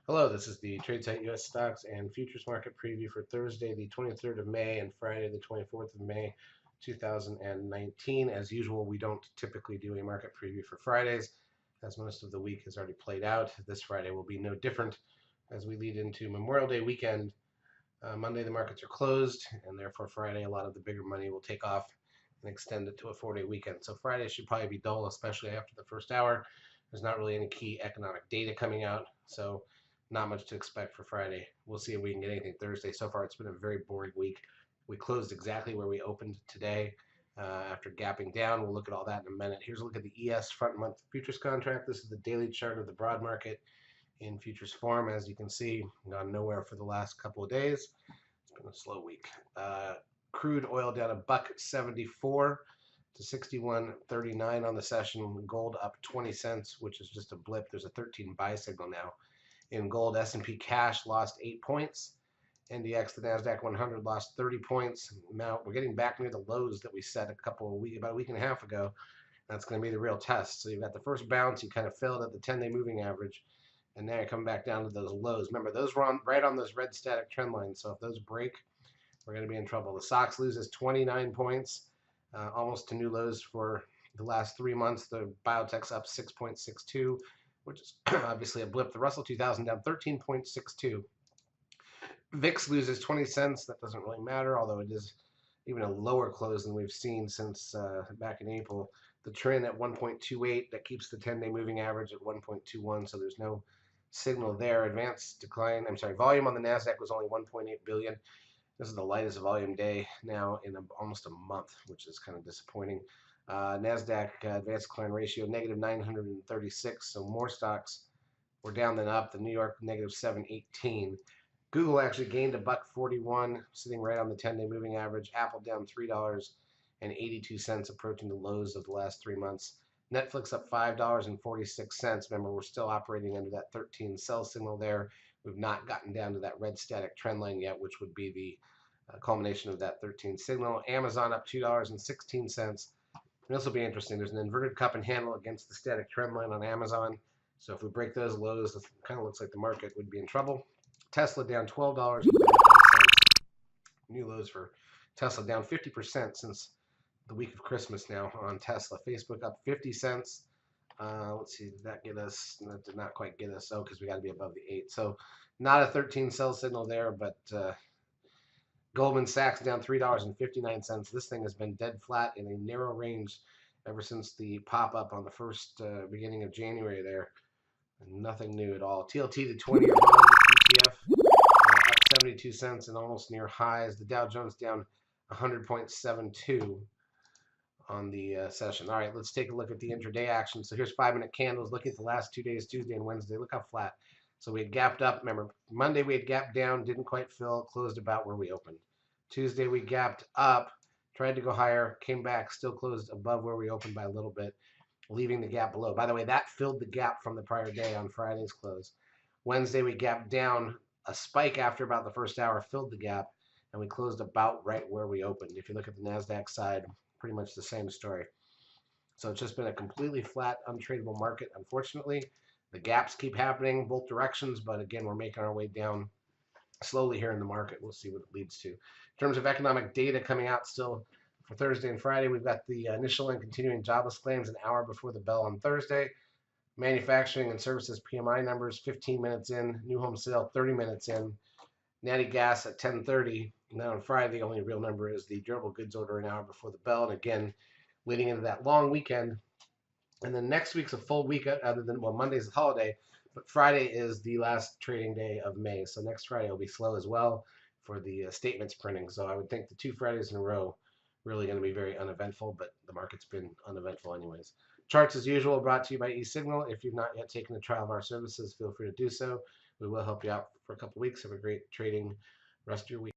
Hello, this is the TradeSite US Stocks and Futures Market Preview for Thursday, the 23rd of May, and Friday, the 24th of May, 2019. As usual, we don't typically do a market preview for Fridays, as most of the week has already played out. This Friday will be no different as we lead into Memorial Day weekend. Monday, the markets are closed, and therefore Friday, a lot of the bigger money will take off and extend it to a 4-day weekend. So Friday should probably be dull, especially after the first hour. There's not really any key economic data coming out, so not much to expect for Friday. We'll see if we can get anything Thursday. So far, it's been a very boring week. We closed exactly where we opened today after gapping down. We'll look at all that in a minute. Here's a look at the ES front month futures contract. This is the daily chart of the broad market in futures form. As you can see, gone nowhere for the last couple of days. It's been a slow week. Crude oil down $1.74 to 61.39 on the session. Gold up 20 cents, which is just a blip. There's a 13 buy signal now in gold. S&P cash lost 8 points. NDX, the Nasdaq 100, lost 30 points. Now we're getting back near the lows that we set about a week and a half ago. That's going to be the real test. So you've got the first bounce, you kind of failed at the 10-day moving average, and now you come back down to those lows. Remember, those were right on those red static trend lines. So if those break, we're going to be in trouble. The SOX loses 29 points, almost to new lows for the last 3 months. The biotech's up 6.62, which is obviously a blip. The Russell 2000 down 13.62. VIX loses 20 cents. That doesn't really matter, although it is even a lower close than we've seen since back in April. The trend at 1.28, that keeps the 10-day moving average at 1.21, so there's no signal there. Volume on the Nasdaq was only 1.8 billion. This is the lightest volume day now in almost a month, which is kind of disappointing. Nasdaq advanced decline ratio negative 936, so more stocks were down than up. The New York negative 718. Google actually gained $1.41, sitting right on the 10-day moving average. Apple down $3.82, approaching the lows of the last 3 months. Netflix up $5.46. Remember, we're still operating under that 13 sell signal there. We've not gotten down to that red static trend line yet, which would be the culmination of that 13 signal. Amazon up $2.16. This will be interesting. There's an inverted cup and handle against the static trend line on Amazon. So if we break those lows, it kind of looks like the market would be in trouble. Tesla down $12.35. New lows for Tesla, down 50% since the week of Christmas now on Tesla. Facebook up 50 cents. Let's see, did that get us? That did not quite get us. Oh, because we got to be above the 8. So not a 13 sell signal there, but Goldman Sachs down $3.59. This thing has been dead flat in a narrow range ever since the pop up on the first beginning of January there. Nothing new at all. TLT, the 20-year bond ETF, up 72 cents and almost near highs. The Dow Jones down 100.72 on the session. All right, let's take a look at the intraday action. So here's 5-minute candles. Looking at the last 2 days, Tuesday and Wednesday. Look how flat. So we had gapped up. Remember, Monday we had gapped down, didn't quite fill, closed about where we opened. Tuesday we gapped up, tried to go higher, came back, still closed above where we opened by a little bit, leaving the gap below. By the way, that filled the gap from the prior day on Friday's close. Wednesday we gapped down, a spike after about the first hour filled the gap, and we closed about right where we opened. If you look at the Nasdaq side, pretty much the same story. So it's just been a completely flat, untradeable market, unfortunately. The gaps keep happening both directions, but again, we're making our way down slowly here in the market. We'll see what it leads to. In terms of economic data coming out still for Thursday and Friday, we've got the initial and continuing jobless claims an hour before the bell on Thursday. Manufacturing and services PMI numbers 15 minutes in. New home sale 30 minutes in. Natty gas at 10:30. Now on Friday, the only real number is the durable goods order an hour before the bell. And again, leading into that long weekend. And then next week's a full week other than, well, Monday's a holiday, but Friday is the last trading day of May. So next Friday will be slow as well for the statements printing. So I would think the 2 Fridays in a row really going to be very uneventful, but the market's been uneventful anyways. Charts as usual brought to you by eSignal. If you've not yet taken a trial of our services, feel free to do so. We will help you out for a couple weeks. Have a great trading rest of your week.